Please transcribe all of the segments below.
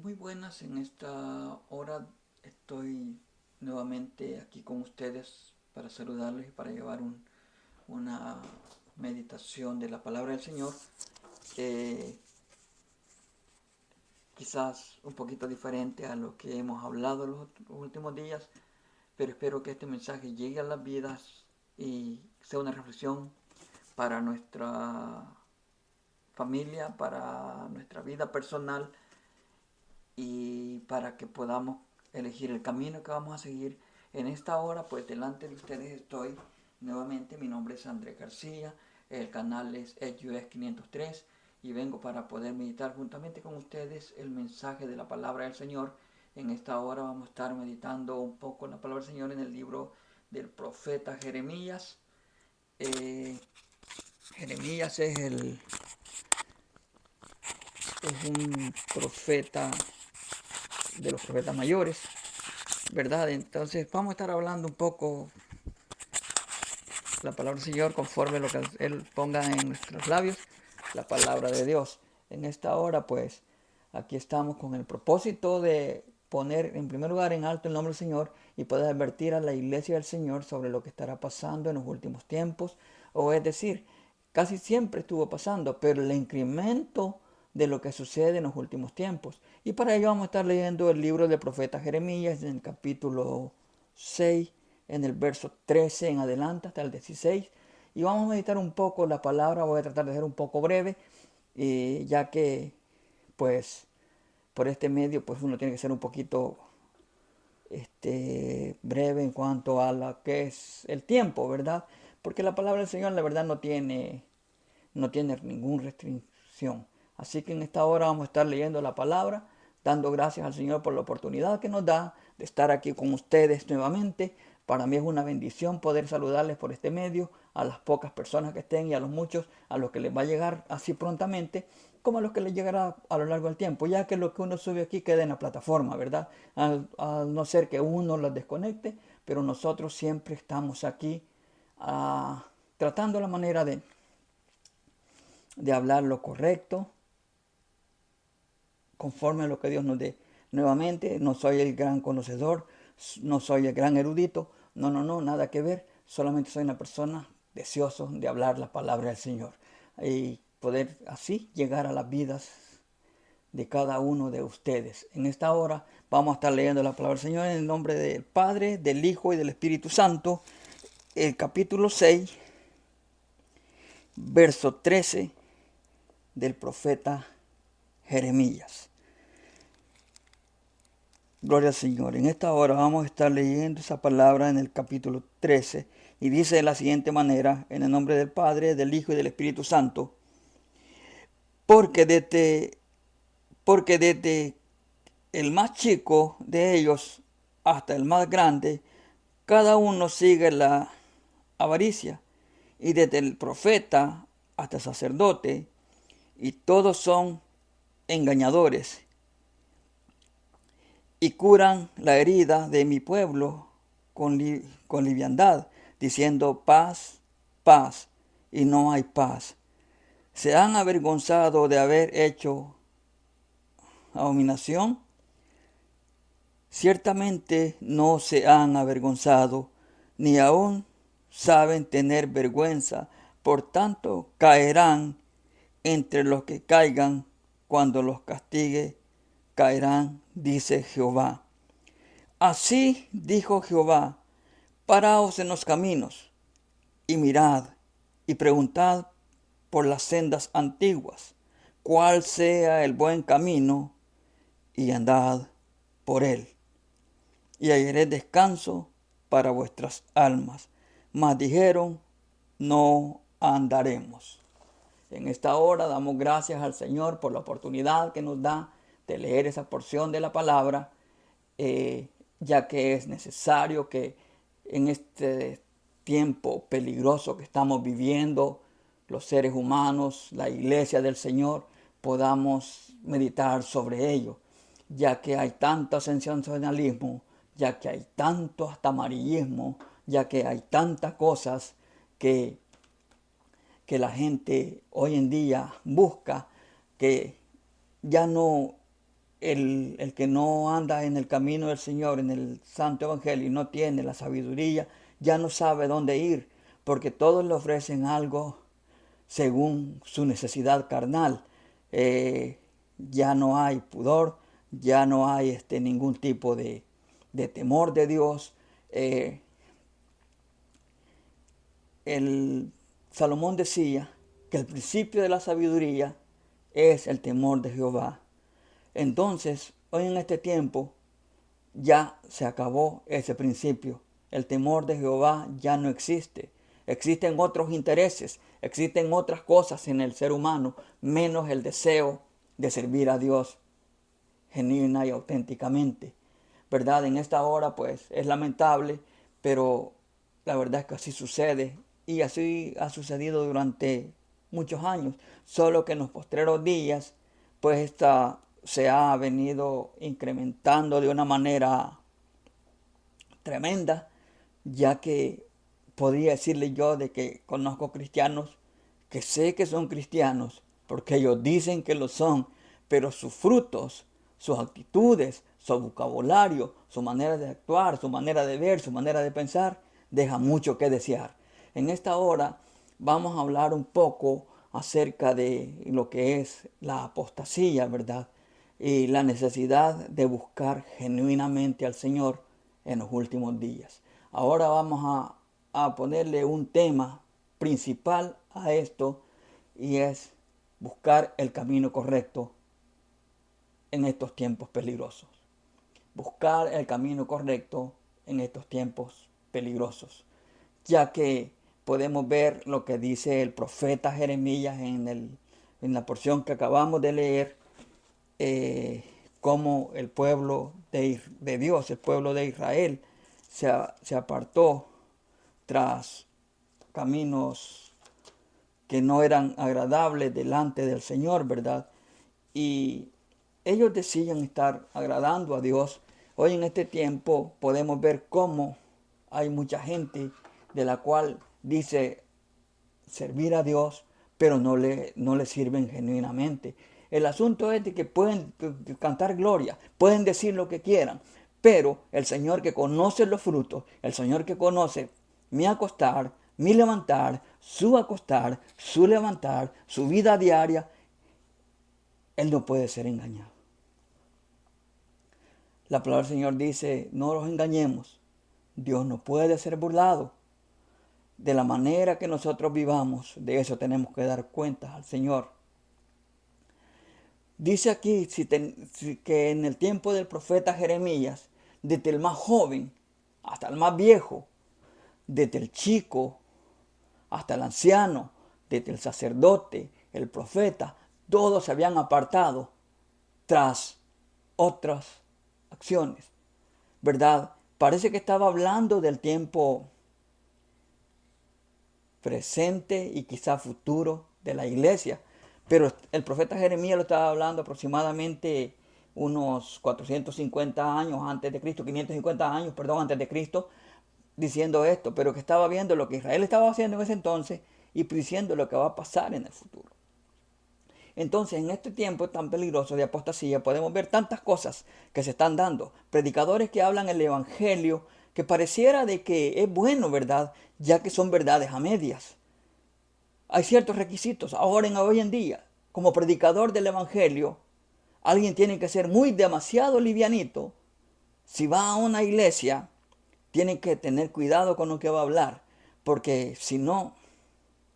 Muy buenas, en esta hora estoy nuevamente aquí con ustedes para saludarles y para llevar una meditación de la palabra del Señor. eh, Quizás un poquito diferente a lo que hemos hablado los últimos días, pero espero que este mensaje llegue a las vidas y sea una reflexión para nuestra familia, para nuestra vida personal y para que podamos elegir el camino que vamos a seguir. En esta hora, pues delante de ustedes estoy nuevamente. Mi nombre es Andrés García, el canal es EduS 503 y vengo para poder meditar juntamente con ustedes el mensaje de la palabra del Señor. En esta hora vamos a estar meditando un poco la palabra del Señor en el libro del profeta Jeremías. Eh, Jeremías es un profeta de los profetas mayores, ¿verdad? Entonces vamos a estar hablando un poco la palabra del Señor conforme lo que Él ponga en nuestros labios, la palabra de Dios. En esta hora, pues, aquí estamos con el propósito de poner en primer lugar en alto el nombre del Señor y poder advertir a la iglesia del Señor sobre lo que estará pasando en los últimos tiempos, o es decir, casi siempre estuvo pasando, pero el incremento de lo que sucede en los últimos tiempos. Y para ello vamos a estar leyendo el libro del profeta Jeremías en el capítulo 6, en el verso 13 en adelante hasta el 16. Y vamos a meditar un poco la palabra. Voy a tratar de ser un poco breve, ya que pues por este medio pues uno tiene que ser un poquito breve en cuanto a lo que es el tiempo, ¿verdad? Porque la palabra del Señor la verdad no tiene ninguna restricción. Así que en esta hora vamos a estar leyendo la palabra, dando gracias al Señor por la oportunidad que nos da de estar aquí con ustedes nuevamente. Para mí es una bendición poder saludarles por este medio, a las pocas personas que estén y a los muchos, a los que les va a llegar así prontamente, como a los que les llegará a lo largo del tiempo, ya que lo que uno sube aquí queda en la plataforma, ¿verdad? Al no ser que uno los desconecte, pero nosotros siempre estamos aquí tratando la manera de hablar lo correcto, conforme a lo que Dios nos dé. Nuevamente, no soy el gran conocedor, no soy el gran erudito, no, nada que ver, solamente soy una persona deseoso de hablar la palabra del Señor y poder así llegar a las vidas de cada uno de ustedes. En esta hora vamos a estar leyendo la palabra del Señor en el nombre del Padre, del Hijo y del Espíritu Santo, el capítulo 6, verso 13 del profeta Jeremías. Gloria al Señor. En esta hora vamos a estar leyendo esa palabra en el capítulo 13 y dice de la siguiente manera, en el nombre del Padre, del Hijo y del Espíritu Santo, porque desde el más chico de ellos hasta el más grande, cada uno sigue la avaricia, y desde el profeta hasta el sacerdote, y todos son engañadores y curan la herida de mi pueblo con liviandad, diciendo paz, paz, y no hay paz. Se han avergonzado de haber hecho abominación. Ciertamente no se han avergonzado, ni aún saben tener vergüenza. Por tanto, caerán entre los que caigan, cuando los castigue, caerán, dice Jehová. Así dijo Jehová, paraos en los caminos, y mirad, y preguntad por las sendas antiguas, cuál sea el buen camino, y andad por él. Y hallaréis descanso para vuestras almas. Mas dijeron, no andaremos. En esta hora damos gracias al Señor por la oportunidad que nos da de leer esa porción de la palabra, eh, ya que es necesario que en este tiempo peligroso que estamos viviendo, los seres humanos, la iglesia del Señor, podamos meditar sobre ello, ya que hay tanto sensacionalismo, ya que hay tanto hasta amarillismo, ya que hay tantas cosas que la gente hoy en día busca, que ya no el que no anda en el camino del Señor, en el Santo Evangelio, y no tiene la sabiduría, ya no sabe dónde ir, porque todos le ofrecen algo según su necesidad carnal. Ya no hay pudor, ya no hay ningún tipo de temor de Dios. El Salomón decía que el principio de la sabiduría es el temor de Jehová. Entonces, hoy en este tiempo ya se acabó ese principio. El temor de Jehová ya no existe. Existen otros intereses, existen otras cosas en el ser humano, menos el deseo de servir a Dios genuina y auténticamente. ¿Verdad? En esta hora pues es lamentable, pero la verdad es que así sucede y así ha sucedido durante muchos años, solo que en los postreros días pues esta se ha venido incrementando de una manera tremenda, ya que podría decirle yo de que conozco cristianos que sé que son cristianos, porque ellos dicen que lo son, pero sus frutos, sus actitudes, su vocabulario, su manera de actuar, su manera de ver, su manera de pensar, deja mucho que desear. En esta hora vamos a hablar un poco acerca de lo que es la apostasía, ¿verdad? Y la necesidad de buscar genuinamente al Señor en los últimos días. Ahora vamos a ponerle un tema principal a esto y es buscar el camino correcto en estos tiempos peligrosos. Buscar el camino correcto en estos tiempos peligrosos, ya que podemos ver lo que dice el profeta Jeremías en la porción que acabamos de leer, cómo el pueblo de Dios, el pueblo de Israel, se apartó tras caminos que no eran agradables delante del Señor, ¿verdad? Y ellos decían estar agradando a Dios. Hoy en este tiempo podemos ver cómo hay mucha gente de la cual dice servir a Dios, pero no le sirven genuinamente. El asunto es de que pueden cantar gloria, pueden decir lo que quieran, pero el Señor que conoce los frutos, el Señor que conoce mi acostar, mi levantar, su acostar, su levantar, su vida diaria, Él no puede ser engañado. La palabra del Señor dice, no los engañemos. Dios no puede ser burlado. De la manera que nosotros vivamos, de eso tenemos que dar cuentas al Señor. Dice aquí que en el tiempo del profeta Jeremías, desde el más joven hasta el más viejo, desde el chico hasta el anciano, desde el sacerdote, el profeta, todos se habían apartado tras otras acciones, ¿verdad? Parece que estaba hablando del tiempo presente y quizá futuro de la iglesia. Pero el profeta Jeremías lo estaba hablando aproximadamente unos 450 años antes de Cristo, 550 años, perdón, antes de Cristo, diciendo esto, pero que estaba viendo lo que Israel estaba haciendo en ese entonces y diciendo lo que va a pasar en el futuro. Entonces, en este tiempo tan peligroso de apostasía, podemos ver tantas cosas que se están dando. Predicadores que hablan el evangelio, que pareciera de que es bueno, ¿verdad? Ya que son verdades a medias. Hay ciertos requisitos. Ahora, hoy en día, como predicador del evangelio, alguien tiene que ser muy demasiado livianito. Si va a una iglesia, tiene que tener cuidado con lo que va a hablar, porque si no,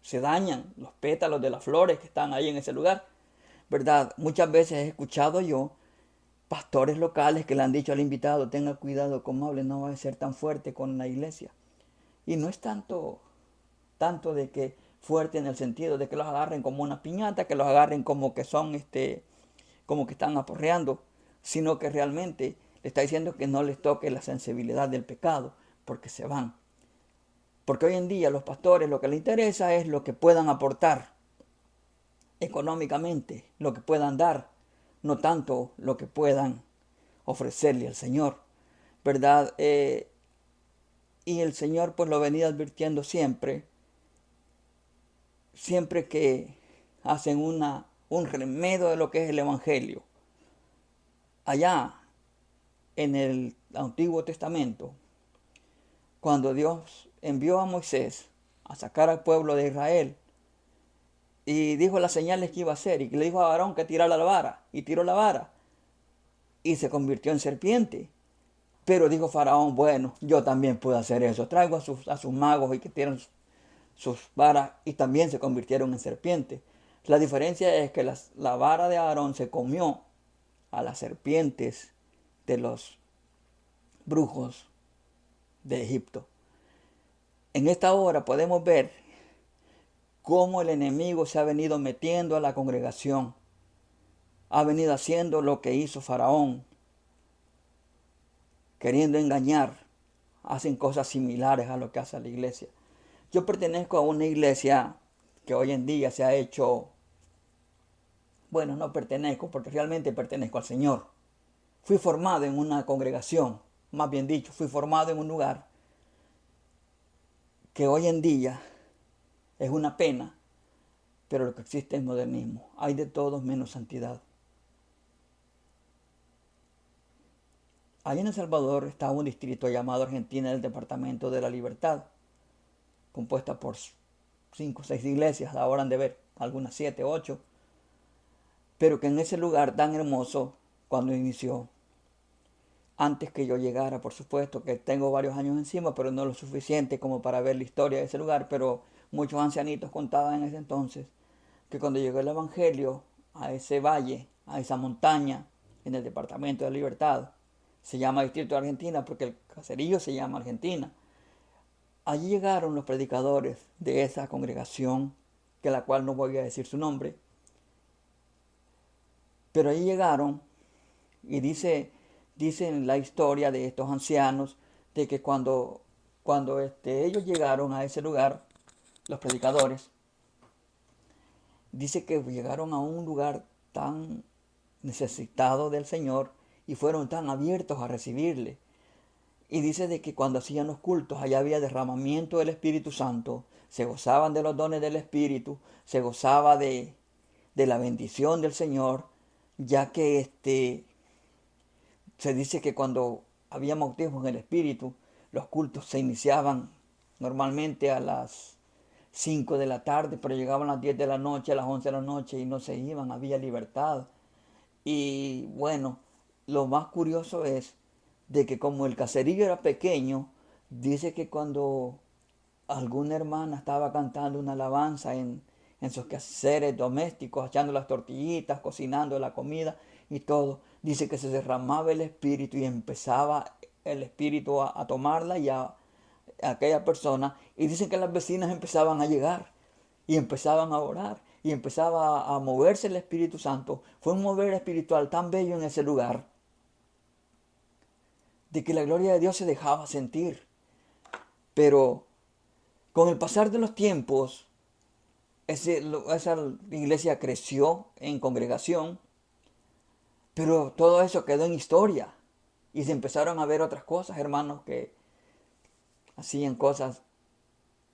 se dañan los pétalos de las flores que están ahí en ese lugar, ¿verdad? Muchas veces he escuchado yo pastores locales que le han dicho al invitado, tenga cuidado cómo hable, no va a ser tan fuerte con la iglesia. Y no es tanto de que fuerte en el sentido de que los agarren como una piñata, que los agarren como que son, como que están aporreando, sino que realmente le está diciendo que no les toque la sensibilidad del pecado, porque se van. Porque hoy en día los pastores lo que les interesa es lo que puedan aportar económicamente, lo que puedan dar, no tanto lo que puedan ofrecerle al Señor, ¿verdad? Y el Señor pues lo venía advirtiendo siempre, siempre que hacen un remedio de lo que es el Evangelio. allá en el Antiguo Testamento, cuando Dios envió a Moisés a sacar al pueblo de Israel y dijo las señales que iba a hacer y le dijo a Aarón que tirara la vara y tiró la vara y se convirtió en serpiente. Pero dijo Faraón, bueno, yo también puedo hacer eso. Traigo a sus magos y que tiran sus varas y también se convirtieron en serpientes. La diferencia es que la vara de Aarón se comió a las serpientes de los brujos de Egipto. En esta hora podemos ver cómo el enemigo se ha venido metiendo a la congregación. Ha venido haciendo lo que hizo Faraón, queriendo engañar. Hacen cosas similares a lo que hace la iglesia. Yo pertenezco a una iglesia que hoy en día se ha hecho, bueno, no pertenezco porque realmente pertenezco al Señor. Fui formado en una congregación, más bien dicho, fui formado en un lugar que hoy en día es una pena, pero lo que existe es modernismo. Hay de todo menos santidad. Allá en El Salvador está un distrito llamado Argentina del Departamento de la Libertad, compuesta por 5 o 6 iglesias, ahora han de ver, algunas 7, 8, pero que en ese lugar tan hermoso, cuando inició, antes que yo llegara, por supuesto, que tengo varios años encima, pero no lo suficiente como para ver la historia de ese lugar, pero muchos ancianitos contaban en ese entonces que cuando llegó el Evangelio a ese valle, a esa montaña, en el Departamento de la Libertad, se llama Distrito de Argentina porque el caserío se llama Argentina. Allí llegaron los predicadores de esa congregación, que la cual no voy a decir su nombre, pero allí llegaron y dicen la historia de estos ancianos de que cuando ellos llegaron a ese lugar, los predicadores, dice que llegaron a un lugar tan necesitado del Señor y fueron tan abiertos a recibirle. Y dice de que cuando hacían los cultos, allá había derramamiento del Espíritu Santo, se gozaban de los dones del Espíritu, se gozaba de la bendición del Señor, ya que se dice que cuando había bautismo en el Espíritu, los cultos se iniciaban normalmente a las 5 de la tarde, pero llegaban a las 10 de la noche, a las 11 de la noche y no se iban, había libertad. Y bueno, lo más curioso es de que como el caserío era pequeño, dice que cuando alguna hermana estaba cantando una alabanza en sus quehaceres domésticos, echando las tortillitas, cocinando la comida y todo, dice que se derramaba el espíritu y empezaba el espíritu a tomarla y a aquella persona, y dicen que las vecinas empezaban a llegar y empezaban a orar y empezaba a moverse el Espíritu Santo. Fue un mover espiritual tan bello en ese lugar de que la gloria de Dios se dejaba sentir. Pero con el pasar de los tiempos, esa iglesia creció en congregación, pero todo eso quedó en historia. Y se empezaron a ver otras cosas, hermanos, que hacían cosas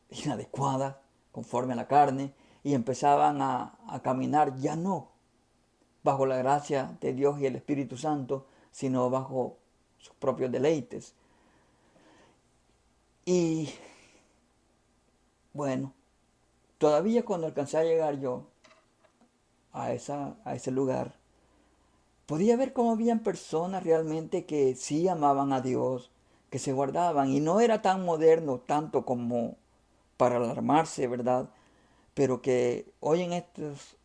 inadecuadas conforme a la carne y empezaban a caminar ya no bajo la gracia de Dios y el Espíritu Santo, sino bajo sus propios deleites. Y bueno, todavía cuando alcancé a llegar yo a ese lugar, podía ver cómo habían personas realmente que sí amaban a Dios, que se guardaban, y no era tan moderno tanto como para alarmarse, ¿verdad? Pero que hoy en estos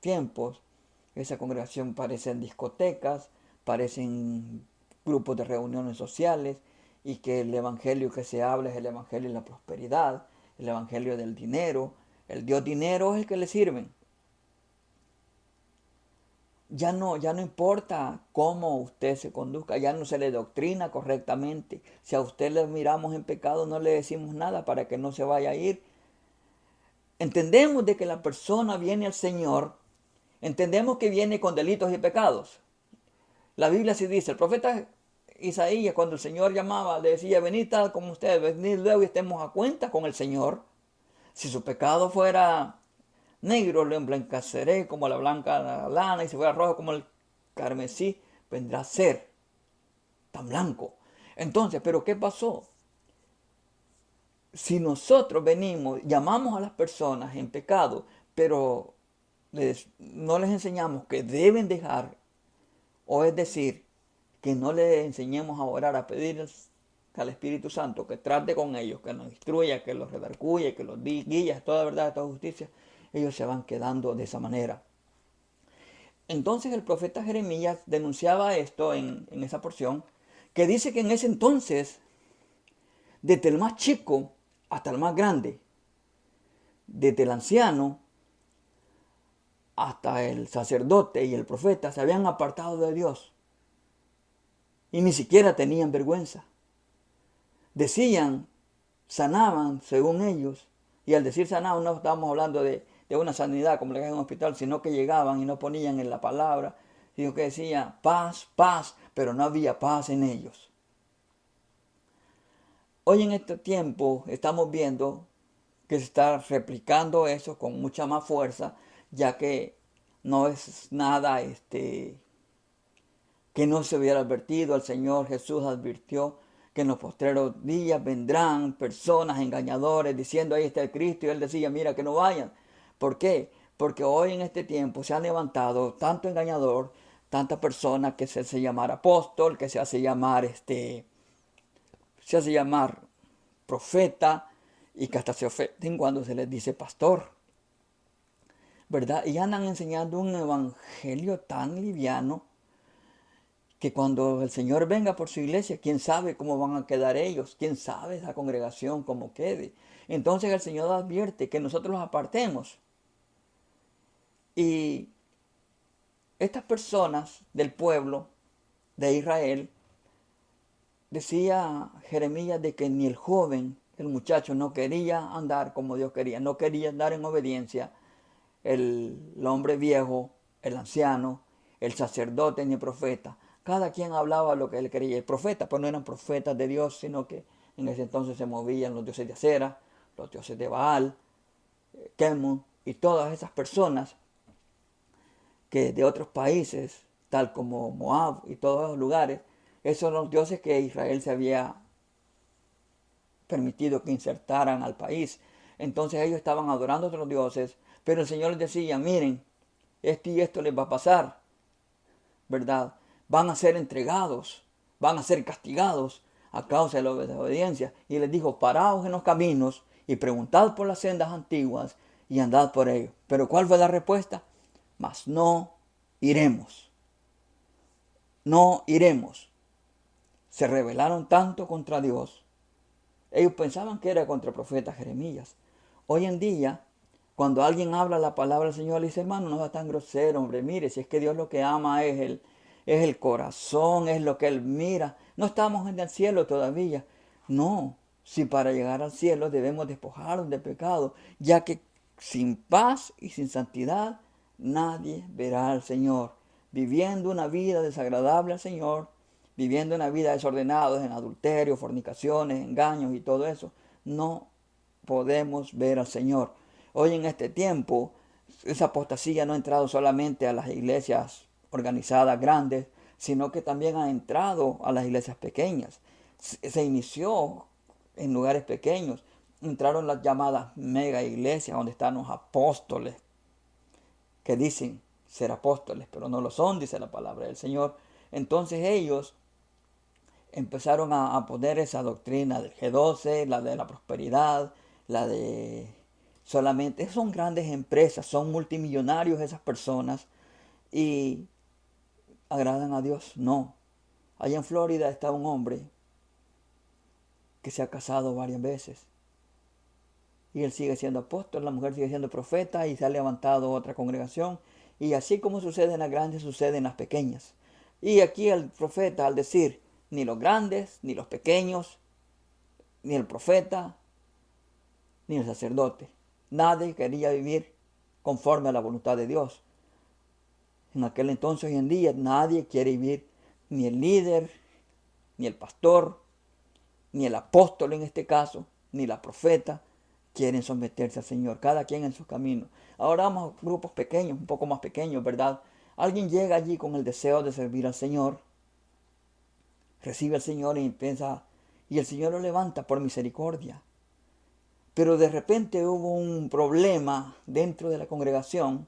tiempos esa congregación parecen discotecas, parecen grupos de reuniones sociales, y que el evangelio que se habla es el evangelio de la prosperidad, el evangelio del dinero. El Dios dinero es el que le sirven. Ya no importa cómo usted se conduzca, ya no se le doctrina correctamente. Si a usted le miramos en pecado, no le decimos nada para que no se vaya a ir. Entendemos de que la persona viene al Señor, entendemos que viene con delitos y pecados. La Biblia sí dice, el profeta Isaías, cuando el Señor llamaba, le decía, venid tal como ustedes, venid luego y estemos a cuenta con el Señor. Si su pecado fuera negro, lo emblanqueceré como la blanca lana, y si fuera rojo como el carmesí, vendrá a ser tan blanco. Entonces, ¿pero qué pasó? Si nosotros venimos, llamamos a las personas en pecado, pero no les enseñamos que deben dejar, o es decir, que no les enseñemos a orar, a pedir al Espíritu Santo que trate con ellos, que nos instruya, que los redarguya, que los guíe, toda verdad, toda justicia, ellos se van quedando de esa manera. Entonces el profeta Jeremías denunciaba esto en esa porción, que dice que en ese entonces, desde el más chico hasta el más grande, desde el anciano hasta el sacerdote y el profeta, se habían apartado de Dios y ni siquiera tenían vergüenza. Decían, sanaban según ellos, y al decir sanaban no estábamos hablando de una sanidad como la que hay en un hospital, sino que llegaban y no ponían en la palabra, sino que decían paz, paz, pero no había paz en ellos. Hoy en este tiempo estamos viendo que se está replicando eso con mucha más fuerza, ya que no es nada que no se hubiera advertido. El Señor Jesús advirtió que en los postreros días vendrán personas engañadores diciendo ahí está el Cristo, y él decía mira que no vayan. ¿Por qué? Porque hoy en este tiempo se han levantado tanto engañador, tanta persona que se hace llamar apóstol, que se hace llamar profeta, y que hasta se ofenden cuando se les dice pastor, ¿verdad? Y andan enseñando un evangelio tan liviano que cuando el Señor venga por su iglesia, quién sabe cómo van a quedar ellos, quién sabe esa congregación cómo quede. Entonces el Señor advierte que nosotros los apartemos. Y estas personas del pueblo de Israel, decía Jeremías de que ni el joven, el muchacho, no quería andar como Dios quería, no quería andar en obediencia. El hombre viejo, el anciano, el sacerdote ni el profeta. Cada quien hablaba lo que él quería. El profeta, pues no eran profetas de Dios, sino que en ese entonces se movían los dioses de Acera, los dioses de Baal, Kemun y todas esas personas que de otros países, tal como Moab y todos esos lugares, esos son los dioses que Israel se había permitido que insertaran al país. Entonces ellos estaban adorando a otros dioses, pero el Señor les decía, miren, esto y esto les va a pasar, ¿verdad? Van a ser entregados, van a ser castigados a causa de la desobediencia. Y les dijo, paraos en los caminos y preguntad por las sendas antiguas y andad por ellos. Pero ¿cuál fue la respuesta? Mas no iremos. No iremos. Se rebelaron tanto contra Dios. Ellos pensaban que era contra el profeta Jeremías. Hoy en día, cuando alguien habla la palabra del Señor, le dice, hermano, no sea tan grosero, hombre, mire, si es que Dios lo que ama es el corazón, es lo que Él mira. No estamos en el cielo todavía. No, si para llegar al cielo debemos despojarnos de pecado, ya que sin paz y sin santidad nadie verá al Señor. Viviendo una vida desagradable al Señor, viviendo una vida desordenada en adulterio, fornicaciones, engaños y todo eso, no podemos ver al Señor. Hoy en este tiempo, esa apostasía no ha entrado solamente a las iglesias organizadas grandes, sino que también ha entrado a las iglesias pequeñas. Se inició en lugares pequeños. Entraron las llamadas mega iglesias, donde están los apóstoles, que dicen ser apóstoles, pero no lo son, dice la palabra del Señor. Entonces ellos empezaron a poner esa doctrina del G12, la de la prosperidad, la de solamente, son grandes empresas, son multimillonarios esas personas y agradan a Dios. No. Allá en Florida está un hombre que se ha casado varias veces y él sigue siendo apóstol, la mujer sigue siendo profeta y se ha levantado otra congregación, y así como sucede en las grandes, sucede en las pequeñas. Y aquí el profeta, al decir ni los grandes, ni los pequeños, ni el profeta, ni el sacerdote, nadie quería vivir conforme a la voluntad de Dios. En aquel entonces, hoy en día, nadie quiere vivir, ni el líder, ni el pastor, ni el apóstol en este caso, ni la profeta, quieren someterse al Señor, cada quien en su camino. Ahora vamos a grupos pequeños, un poco más pequeños, ¿verdad? Alguien llega allí con el deseo de servir al Señor, recibe al Señor y piensa, y el Señor lo levanta por misericordia. Pero de repente hubo un problema dentro de la congregación.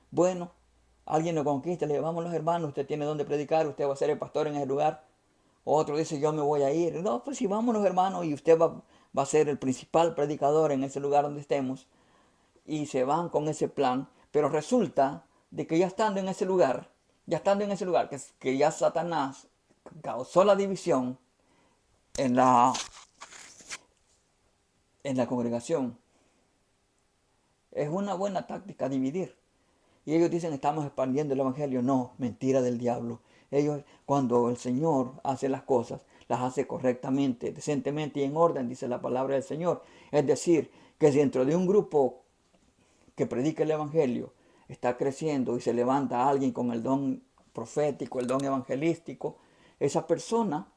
Bueno, alguien lo conquista, le dice, vamos los hermanos, usted tiene donde predicar, usted va a ser el pastor en ese lugar. Otro dice, yo me voy a ir. No, pues si vamos los hermanos y usted va a ser el principal predicador en ese lugar donde estemos. Y se van con ese plan. Pero resulta de que ya estando en ese lugar, que ya Satanás causó la división en la congregación. Es una buena táctica dividir. Y ellos dicen, estamos expandiendo el Evangelio. No, mentira del diablo. Ellos, cuando el Señor hace las cosas, las hace correctamente, decentemente y en orden, dice la palabra del Señor. Es decir, que dentro de un grupo que predica el Evangelio está creciendo y se levanta alguien con el don profético, el don evangelístico, esa persona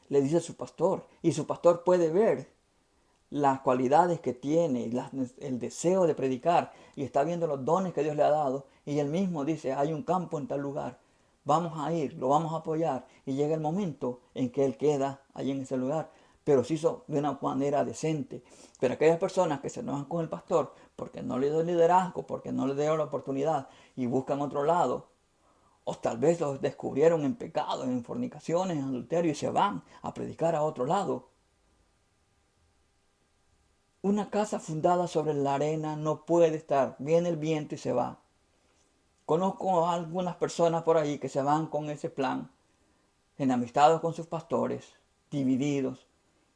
le dice a su pastor, y su pastor puede ver las cualidades que tiene, el deseo de predicar, y está viendo los dones que Dios le ha dado, y él mismo dice, hay un campo en tal lugar, vamos a ir, lo vamos a apoyar, y llega el momento en que él queda allí en ese lugar, pero se hizo de una manera decente. Pero aquellas personas que se enojan con el pastor porque no le dio liderazgo, porque no le dio la oportunidad y buscan otro lado, o tal vez los descubrieron en pecado, en fornicaciones, en adulterio y se van a predicar a otro lado. Una casa fundada sobre la arena no puede estar. Viene el viento y se va. Conozco a algunas personas por ahí que se van con ese plan, enamistados con sus pastores, divididos,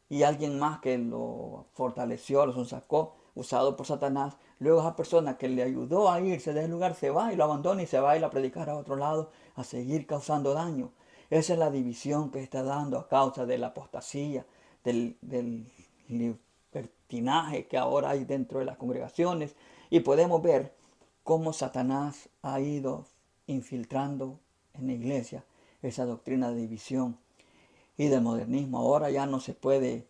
y alguien más que lo fortaleció, lo sacó, usado por Satanás. Luego esa persona que le ayudó a irse de ese lugar se va y lo abandona y se va a ir a predicar a otro lado, a seguir causando daño. Esa es la división que está dando a causa de la apostasía, del libertinaje que ahora hay dentro de las congregaciones. Y podemos ver cómo Satanás ha ido infiltrando en la iglesia esa doctrina de división y del modernismo. Ahora ya no se puede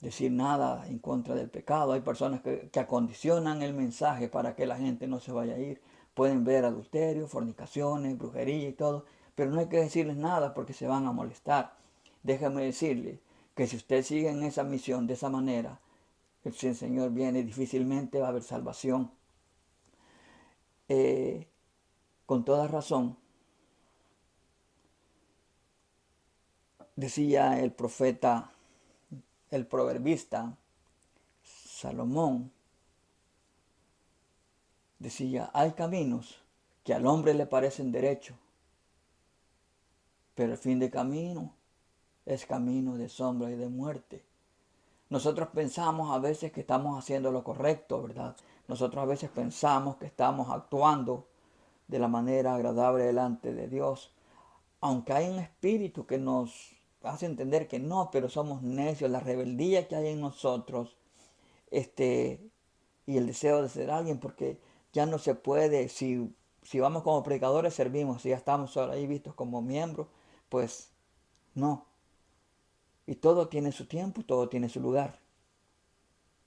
decir nada en contra del pecado. Hay personas que acondicionan el mensaje para que la gente no se vaya a ir. Pueden ver adulterio, fornicaciones, brujería y todo, pero no hay que decirles nada porque se van a molestar. Déjame decirle que si usted sigue en esa misión de esa manera, si el Señor viene, difícilmente va a haber salvación. Con toda razón, decía el profeta, el proverbista Salomón, decía, hay caminos que al hombre le parecen derechos, pero el fin de camino es camino de sombra y de muerte. Nosotros pensamos a veces que estamos haciendo lo correcto, ¿verdad? Nosotros a veces pensamos que estamos actuando de la manera agradable delante de Dios, aunque hay un espíritu que nos hace entender que no, pero somos necios, la rebeldía que hay en nosotros, y el deseo de ser alguien, porque ya no se puede, si vamos como predicadores servimos, si ya estamos solo ahí vistos como miembros, pues no. Y todo tiene su tiempo, todo tiene su lugar.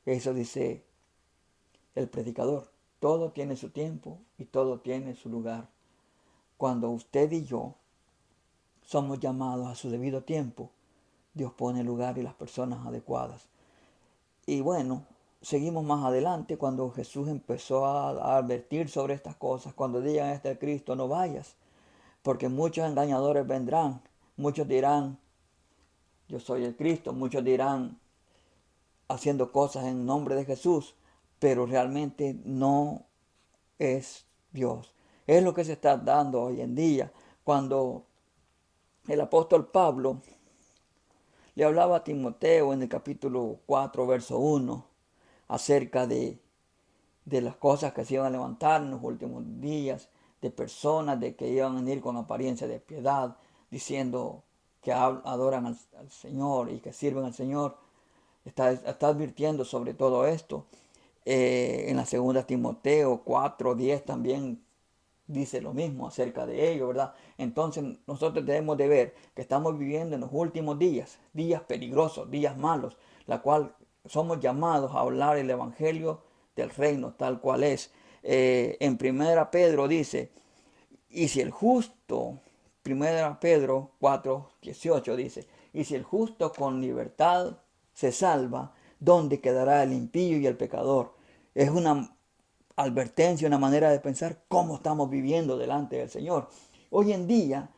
Eso dice el predicador. Todo tiene su tiempo y todo tiene su lugar. Cuando usted y yo somos llamados a su debido tiempo, Dios pone el lugar y las personas adecuadas. Y bueno, seguimos más adelante cuando Jesús empezó a advertir sobre estas cosas. Cuando digan este Cristo, no vayas, porque muchos engañadores vendrán. Muchos dirán, yo soy el Cristo. Muchos dirán, haciendo cosas en nombre de Jesús, pero realmente no es Dios. Es lo que se está dando hoy en día. Cuando el apóstol Pablo le hablaba a Timoteo en el capítulo 4, verso 1, acerca de las cosas que se iban a levantar en los últimos días, de personas de que iban a venir con apariencia de piedad, diciendo que adoran al Señor y que sirven al Señor. Está advirtiendo sobre todo esto. En la segunda Timoteo 4:10 también dice lo mismo acerca de ello, ¿verdad? Entonces nosotros debemos de ver que estamos viviendo en los últimos días, días peligrosos, días malos, la cual somos llamados a hablar el evangelio del reino tal cual es. En primera Pedro dice, y si el justo, 1 Pedro 4:18 dice, y si el justo con libertad se salva, ¿dónde quedará el impío y el pecador? Es una advertencia, una manera de pensar cómo estamos viviendo delante del Señor. Hoy en día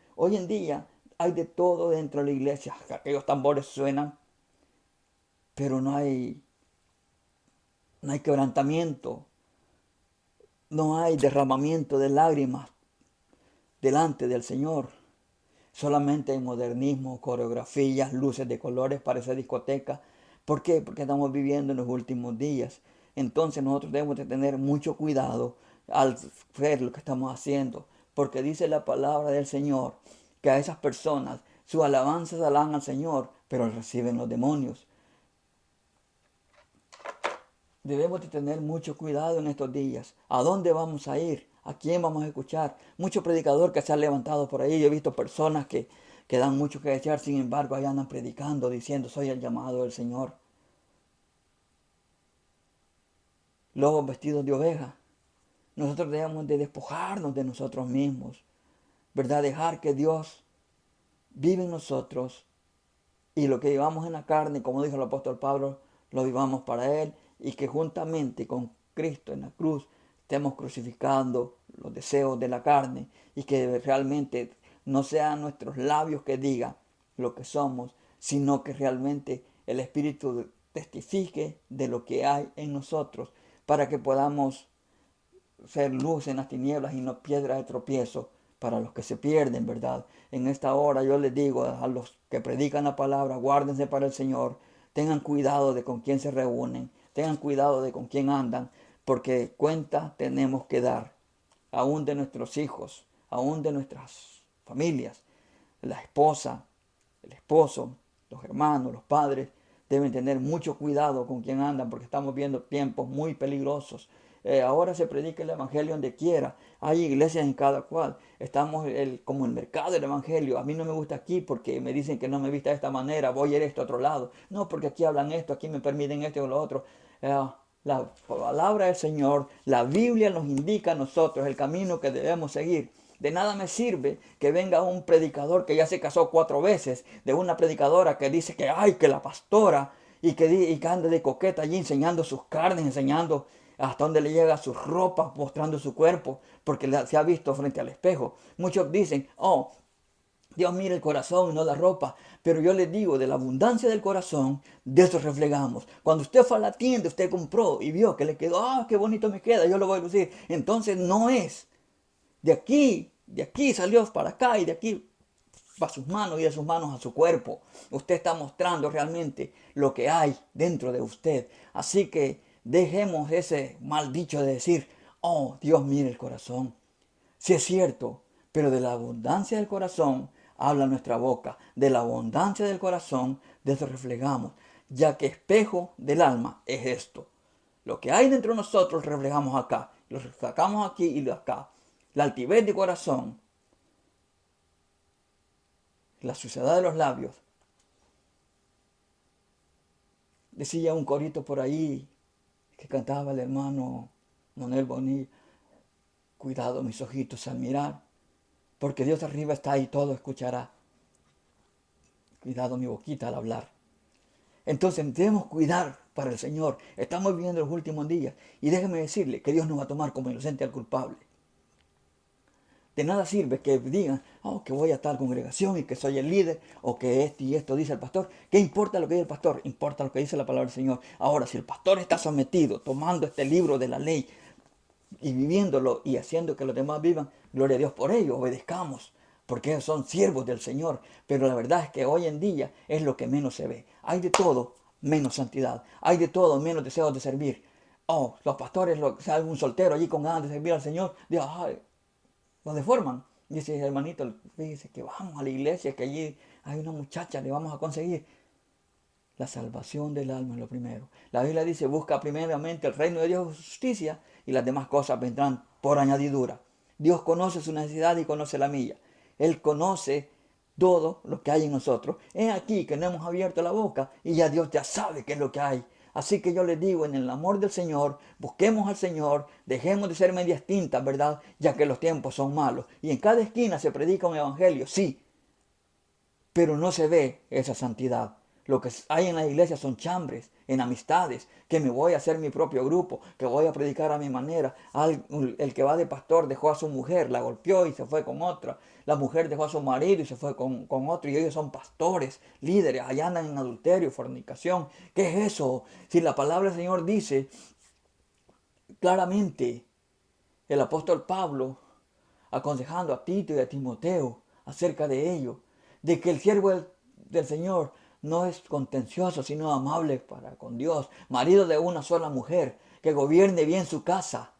hay de todo dentro de la iglesia. Aquellos tambores suenan, pero no hay quebrantamiento, no hay derramamiento de lágrimas delante del Señor. Solamente hay modernismo, coreografías, luces de colores, parece discoteca. ¿Por qué? Porque estamos viviendo en los últimos días. Entonces nosotros debemos de tener mucho cuidado al ver lo que estamos haciendo. Porque dice la palabra del Señor que a esas personas sus alabanzas alaban al Señor, pero reciben los demonios. Debemos de tener mucho cuidado en estos días. ¿A dónde vamos a ir? ¿A quién vamos a escuchar? Mucho predicador que se ha levantado por ahí. Yo he visto personas que dan mucho que desear, sin embargo, ahí andan predicando, diciendo, soy el llamado del Señor. Lobos vestidos de oveja. Nosotros debemos de despojarnos de nosotros mismos, ¿verdad? Dejar que Dios vive en nosotros y lo que vivamos en la carne, como dijo el apóstol Pablo, lo vivamos para Él y que juntamente con Cristo en la cruz estemos crucificando los deseos de la carne y que realmente no sean nuestros labios que digan lo que somos, sino que realmente el Espíritu testifique de lo que hay en nosotros para que podamos ser luz en las tinieblas y no piedra de tropiezo para los que se pierden, ¿verdad? En esta hora yo les digo a los que predican la palabra, guárdense para el Señor, tengan cuidado de con quién se reúnen, tengan cuidado de con quién andan, porque cuenta tenemos que dar, aún de nuestros hijos, aún de nuestras familias, la esposa, el esposo, los hermanos, los padres, deben tener mucho cuidado con quién andan porque estamos viendo tiempos muy peligrosos. Ahora se predica el evangelio donde quiera. Hay iglesias en cada cual. Estamos como el mercado del evangelio. A mí no me gusta aquí porque me dicen que no me vista de esta manera. Voy a ir a este otro lado. No, porque aquí hablan esto, aquí me permiten esto o lo otro. La palabra del Señor, la Biblia nos indica a nosotros el camino que debemos seguir. De nada me sirve que venga un predicador que ya se casó 4 veces, de una predicadora que dice que ay, que la pastora, y que anda de coqueta allí enseñando sus carnes, enseñando hasta dónde le llega sus ropas, mostrando su cuerpo, porque se ha visto frente al espejo. Muchos dicen, oh, Dios mira el corazón y no la ropa. Pero yo les digo, de la abundancia del corazón, de eso reflejamos. Cuando usted fue a la tienda, usted compró y vio que le quedó, ah, qué bonito me queda, yo lo voy a lucir. Entonces no es de aquí salió para acá y de aquí a sus manos y de sus manos a su cuerpo. Usted está mostrando realmente lo que hay dentro de usted. Así que dejemos ese mal dicho de decir, oh, Dios mire el corazón. Sí es cierto, pero de la abundancia del corazón habla nuestra boca. De la abundancia del corazón, de eso reflejamos. Ya que espejo del alma es esto. Lo que hay dentro de nosotros reflejamos acá. Lo sacamos aquí y lo acá. La altivez de corazón, la suciedad de los labios. Decía un corito por ahí que cantaba el hermano Manuel Bonilla. Cuidado mis ojitos al mirar, porque Dios arriba está y todo escuchará. Cuidado mi boquita al hablar. Entonces debemos cuidar para el Señor. Estamos viviendo los últimos días y déjeme decirle que Dios no va a tomar como inocente al culpable. De nada sirve que digan, oh, que voy a tal congregación y que soy el líder, o que esto y esto dice el pastor. ¿Qué importa lo que dice el pastor? Importa lo que dice la palabra del Señor. Ahora, si el pastor está sometido, tomando este libro de la ley y viviéndolo y haciendo que los demás vivan, gloria a Dios por ello, obedezcamos, porque ellos son siervos del Señor. Pero la verdad es que hoy en día es lo que menos se ve. Hay de todo menos santidad, hay de todo menos deseos de servir. Oh, los pastores, si hay algún soltero allí con ganas de servir al Señor, Dios, ay, lo deforman. Dice, hermanito, fíjese que vamos a la iglesia, que allí hay una muchacha, le vamos a conseguir. La salvación del alma es lo primero. La Biblia dice, busca primeramente el reino de Dios y su justicia y las demás cosas vendrán por añadidura. Dios conoce su necesidad y conoce la mía. Él conoce todo lo que hay en nosotros. Es aquí que no hemos abierto la boca y ya Dios ya sabe qué es lo que hay. Así que yo les digo, en el amor del Señor, busquemos al Señor, dejemos de ser medias tintas, ¿verdad? Ya que los tiempos son malos. Y en cada esquina se predica un evangelio, sí, pero no se ve esa santidad. Lo que hay en la iglesia son chambres, en amistades, que me voy a hacer mi propio grupo, que voy a predicar a mi manera. El que va de pastor dejó a su mujer, la golpeó y se fue con otra. La mujer dejó a su marido y se fue con otro. Y ellos son pastores, líderes, allá andan en adulterio, fornicación. ¿Qué es eso? Si la palabra del Señor dice claramente, el apóstol Pablo, aconsejando a Tito y a Timoteo acerca de ello, de que el siervo del Señor no es contencioso, sino amable para con Dios, marido de una sola mujer, que gobierne bien su casa,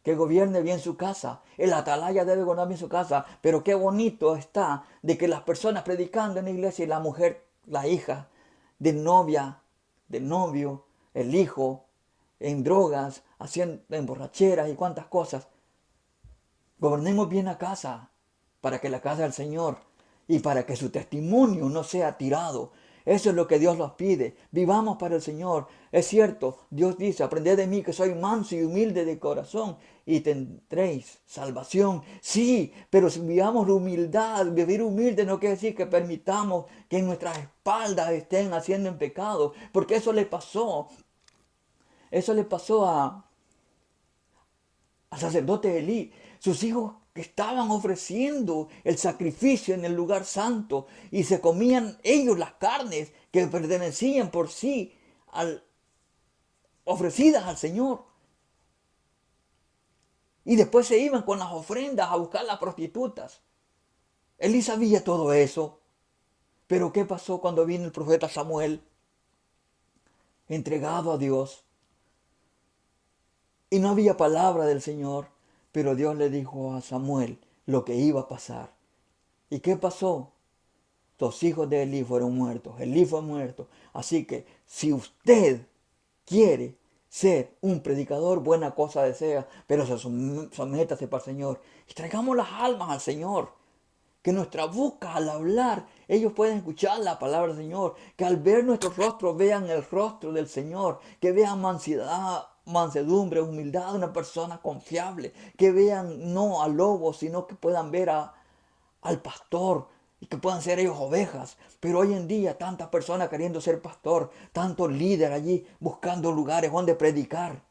que gobierne bien su casa. El atalaya debe gobernar bien su casa, pero qué bonito está de que las personas predicando en la iglesia y la mujer, la hija, de novia, del novio, el hijo, en drogas, haciendo en borracheras y cuantas cosas. Gobernemos bien la casa, para que la casa del Señor y para que su testimonio no sea tirado. Eso es lo que Dios nos pide. Vivamos para el Señor. Es cierto, Dios dice, aprended de mí que soy manso y humilde de corazón y tendréis salvación. Sí, pero si vivamos de humildad, vivir humilde no quiere decir que permitamos que en nuestras espaldas estén haciendo en pecado, porque eso le pasó. Eso le pasó al sacerdote Elí. Sus hijos estaban ofreciendo el sacrificio en el lugar santo y se comían ellos las carnes que pertenecían por sí ofrecidas al Señor. Y después se iban con las ofrendas a buscar las prostitutas. Elí sabía todo eso. Pero ¿qué pasó cuando vino el profeta Samuel? Entregado a Dios. Y no había palabra del Señor. Pero Dios le dijo a Samuel lo que iba a pasar. ¿Y qué pasó? Los hijos de Elí fueron muertos. Elí fue muerto. Así que si usted quiere ser un predicador, buena cosa desea, pero sométase para el Señor. Y traigamos las almas al Señor. Que nuestra boca al hablar, ellos pueden escuchar la palabra del Señor. Que al ver nuestros rostros vean el rostro del Señor. Que vean mansedumbre, humildad de una persona confiable. Que vean no al lobo, sino que puedan ver al pastor y que puedan ser ellos ovejas. Pero hoy en día tantas personas queriendo ser pastor, tantos líderes allí buscando lugares donde predicar.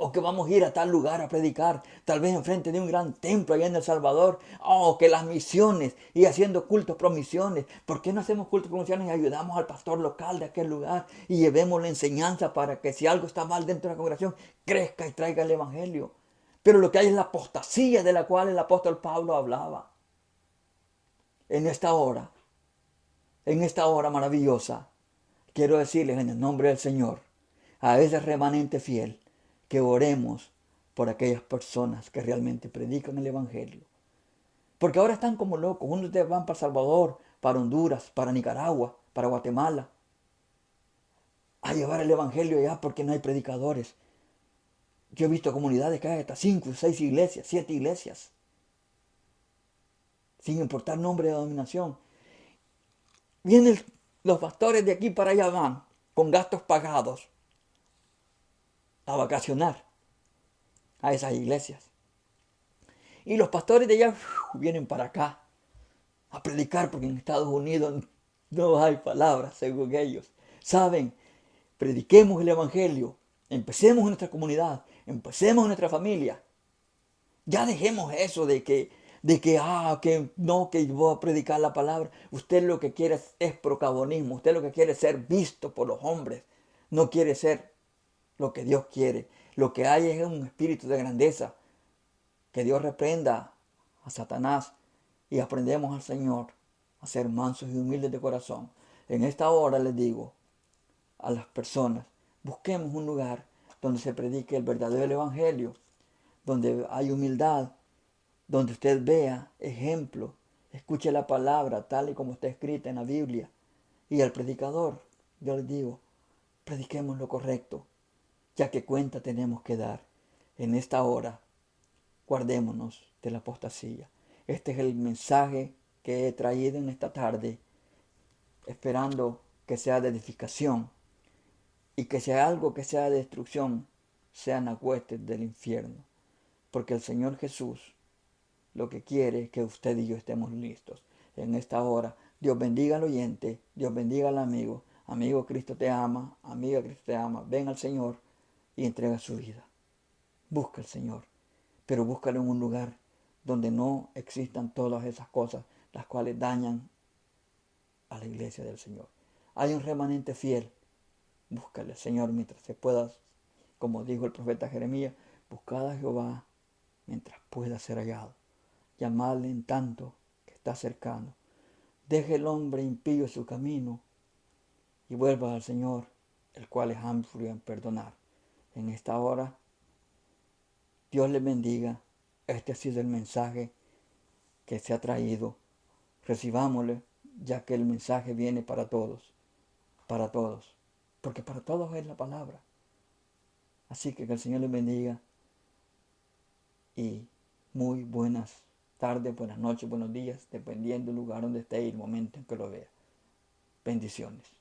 O que vamos a ir a tal lugar a predicar, tal vez enfrente de un gran templo allá en El Salvador. O que las misiones y haciendo cultos por misiones. ¿Por qué no hacemos cultos por misiones y ayudamos al pastor local de aquel lugar y llevemos la enseñanza para que si algo está mal dentro de la congregación, crezca y traiga el evangelio? Pero lo que hay es la apostasía de la cual el apóstol Pablo hablaba. En esta hora maravillosa, quiero decirles en el nombre del Señor, a ese remanente fiel, que oremos por aquellas personas que realmente predican el Evangelio. Porque ahora están como locos. Unos de ustedes van para El Salvador, para Honduras, para Nicaragua, para Guatemala, a llevar el Evangelio allá porque no hay predicadores. Yo he visto comunidades que hay hasta 5, 6 iglesias, 7 iglesias, sin importar nombre de denominación. Vienen los pastores de aquí para allá, van con gastos pagados a vacacionar a esas iglesias. Y los pastores de allá vienen para acá a predicar porque en Estados Unidos no hay palabras según ellos. Saben, prediquemos el Evangelio, empecemos en nuestra comunidad, empecemos en nuestra familia. Ya dejemos eso que no, que voy a predicar la palabra. Usted lo que quiere es protagonismo, usted lo que quiere es ser visto por los hombres, no quiere ser lo que Dios quiere. Lo que hay es un espíritu de grandeza. Que Dios reprenda a Satanás y aprendemos al Señor a ser mansos y humildes de corazón. En esta hora les digo a las personas, busquemos un lugar donde se predique el verdadero evangelio, donde hay humildad, donde usted vea ejemplo, escuche la palabra tal y como está escrita en la Biblia. Y al predicador, yo les digo, prediquemos lo correcto, ya que cuenta tenemos que dar. En esta hora, guardémonos de la apostasía. Este es el mensaje que he traído en esta tarde, esperando que sea de edificación y que sea algo que sea destrucción, sean las huestes del infierno. Porque el Señor Jesús lo que quiere es que usted y yo estemos listos en esta hora. Dios bendiga al oyente, Dios bendiga al amigo. Amigo, Cristo te ama, amiga, Cristo te ama. Ven al Señor y entrega su vida. Busca al Señor, pero búscalo en un lugar donde no existan todas esas cosas, las cuales dañan a la iglesia del Señor. Hay un remanente fiel. Búscale al Señor mientras se pueda, como dijo el profeta Jeremías, buscad a Jehová mientras pueda ser hallado. Llamadle en tanto que está cercano. Deje el hombre impío su camino y vuelva al Señor, el cual es amplio en perdonar. En esta hora, Dios les bendiga. Este ha sido el mensaje que se ha traído. Recibámosle, ya que el mensaje viene para todos, porque para todos es la palabra. Así que el Señor les bendiga y muy buenas tardes, buenas noches, buenos días, dependiendo del lugar donde esté y el momento en que lo vea. Bendiciones.